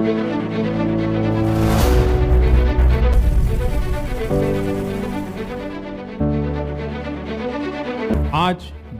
आज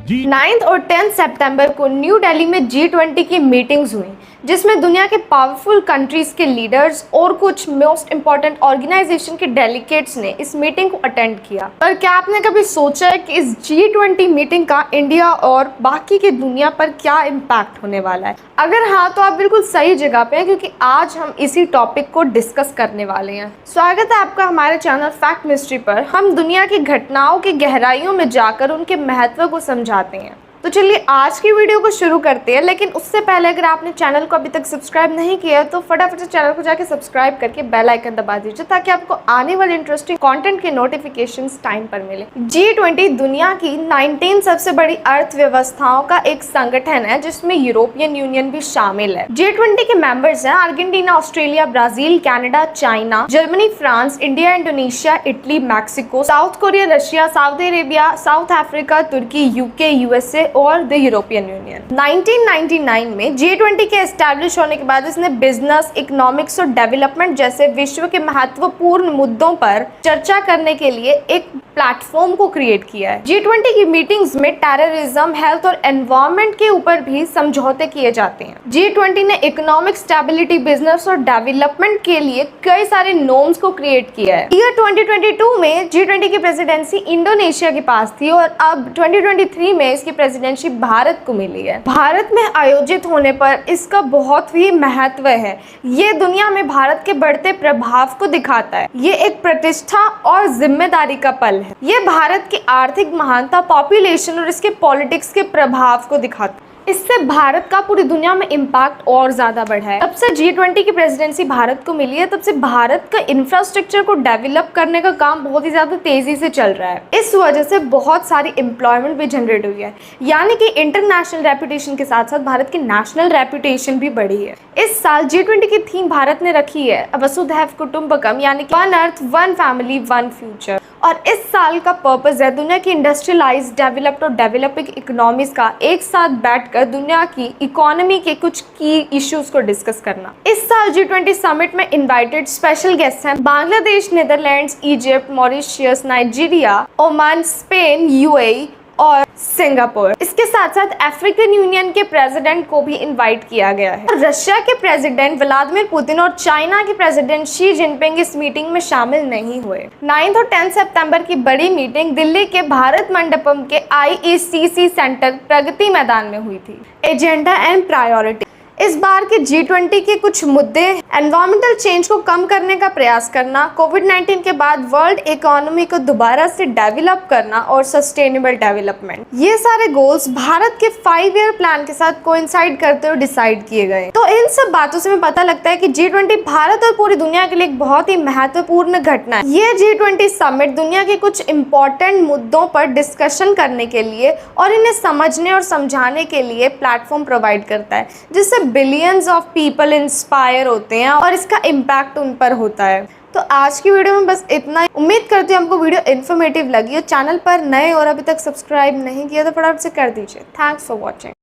9 और 10 सितंबर को न्यू दिल्ली में G20 की मीटिंग्स हुई, जिसमें दुनिया के पावरफुल कंट्रीज के लीडर्स और कुछ मोस्ट इम्पॉर्टेंट ऑर्गेनाइजेशन के डेलीगेट्स ने इस मीटिंग को अटेंड किया। पर क्या आपने कभी सोचा है कि इस G20 मीटिंग का इंडिया और बाकी की दुनिया पर क्या इम्पैक्ट होने वाला है? अगर हाँ, तो आप बिल्कुल सही जगह पे हैं, क्योंकि आज हम इसी टॉपिक को डिस्कस करने वाले हैं। स्वागत है आपका हमारे चैनल फैक्ट मिस्ट्री पर। हम दुनिया की घटनाओं की गहराइयों में जाकर उनके महत्व को समझाते हैं। तो चलिए आज की वीडियो को शुरू करते हैं, लेकिन उससे पहले अगर आपने चैनल को अभी तक सब्सक्राइब नहीं किया तो फटाफट से चैनल को जाके सब्सक्राइब करके बेल आइकन दबा दीजिए, ताकि आपको आने वाले इंटरेस्टिंग कंटेंट के नोटिफिकेशंस टाइम पर मिले। G20 दुनिया की 19 सबसे बड़ी अर्थव्यवस्थाओं का एक संगठन है, जिसमें यूरोपियन यूनियन भी शामिल है। G20 के मेंबर्स हैं Argentina, Australia, Brazil, Canada, China, Germany, France, India, Indonesia, Italy, Mexico, South Korea, Russia, Saudi Arabia, South Africa, Turkey, UK, USA और द यूरोपियन यूनियन। 1999 में G20 के एस्टैब्लिश होने के बाद इसने बिजनेस, इकोनॉमिक्स और डेवलपमेंट जैसे विश्व के महत्वपूर्ण मुद्दों पर चर्चा करने के लिए एक प्लेटफॉर्म को क्रिएट किया है। G20 की मीटिंग्स में टेररिज्म, हेल्थ और एनवायरनमेंट के ऊपर भी समझौते किए जाते हैं। G20 ने इकोनॉमिक स्टेबिलिटी, बिजनेस और डेवलपमेंट के लिए कई सारे नॉर्म्स को क्रिएट किया है। ईयर 2022 में G20 की प्रेसिडेंसी इंडोनेशिया के पास थी और अब 2023 में इसकी प्रेसिडेंसी भारत को मिली है। भारत में आयोजित होने पर इसका बहुत ही महत्व है। ये दुनिया में भारत के बढ़ते प्रभाव को दिखाता है। ये एक प्रतिष्ठा और जिम्मेदारी का पल है। ये भारत की आर्थिक महानता, पॉपुलेशन और इसके पॉलिटिक्स के प्रभाव को दिखाता है। इससे भारत का पूरी दुनिया में इम्पैक्ट और ज्यादा बढ़ा है। तब से G20 की प्रेसिडेंसी भारत को मिली है, तब से भारत का इंफ्रास्ट्रक्चर को डेवलप करने का काम बहुत ही ज्यादा तेजी से चल रहा है। इस वजह से बहुत सारी एम्प्लॉयमेंट भी जनरेट हुई है, यानी कि इंटरनेशनल रेपुटेशन के साथ साथ भारत की नेशनल रेपुटेशन भी बढ़ी है। इस साल G20 की थीम भारत ने रखी है वसुधैव कुटुंबकम, यानी कि one earth, one family, one future. और इस साल का पर्पस है दुनिया की इंडस्ट्रियलाइज्ड, डेवलप्ड और डेवलपिंग इकोनॉमीज का एक साथ बैठकर दुनिया की इकोनॉमी के कुछ की इश्यूज को डिस्कस करना। इस साल G20 समिट में इनवाइटेड स्पेशल गेस्ट हैं Bangladesh, Netherlands, Egypt, Mauritius, Nigeria, Oman, Spain, UAE और सिंगापुर। इसके साथ साथ अफ्रीकन यूनियन के प्रेसिडेंट को भी इनवाइट किया गया है। रशिया के प्रेसिडेंट व्लादिमीर पुतिन और चाइना के प्रेसिडेंट शी जिनपिंग इस मीटिंग में शामिल नहीं हुए। 9 और 10 सितंबर की बड़ी मीटिंग दिल्ली के भारत मंडपम के IECC सेंटर प्रगति मैदान में हुई थी। Agenda and priority. इस बार के G20 के कुछ मुद्दे एनवायरमेंटल चेंज को कम करने का प्रयास करना, कोविड-19 के बाद वर्ल्ड इकोनॉमी को दोबारा से डेवलप करना और सस्टेनेबल डेवलपमेंट। ये सारे गोल्स भारत के 5 ईयर प्लान के साथ कोइंसाइड करते हुए डिसाइड किए गए। तो इन सब बातों से हमें पता लगता है कि G20 भारत और पूरी दुनिया के लिए एक बहुत ही महत्वपूर्ण घटना है। ये G20 समिट दुनिया के कुछ इंपॉर्टेंट मुद्दों पर डिस्कशन करने के लिए और इन्हें समझने और समझाने के लिए प्लेटफॉर्म प्रोवाइड करता है, जिससे बिलियंस ऑफ पीपल इंस्पायर होते हैं और इसका इम्पैक्ट उन पर होता है। तो आज की वीडियो में बस इतना ही। उम्मीद करती हूँ हमको वीडियो इन्फॉर्मेटिव लगी हो। चैनल पर नए और अभी तक सब्सक्राइब नहीं किया तो फटाफट से कर दीजिए। Thanks for watching.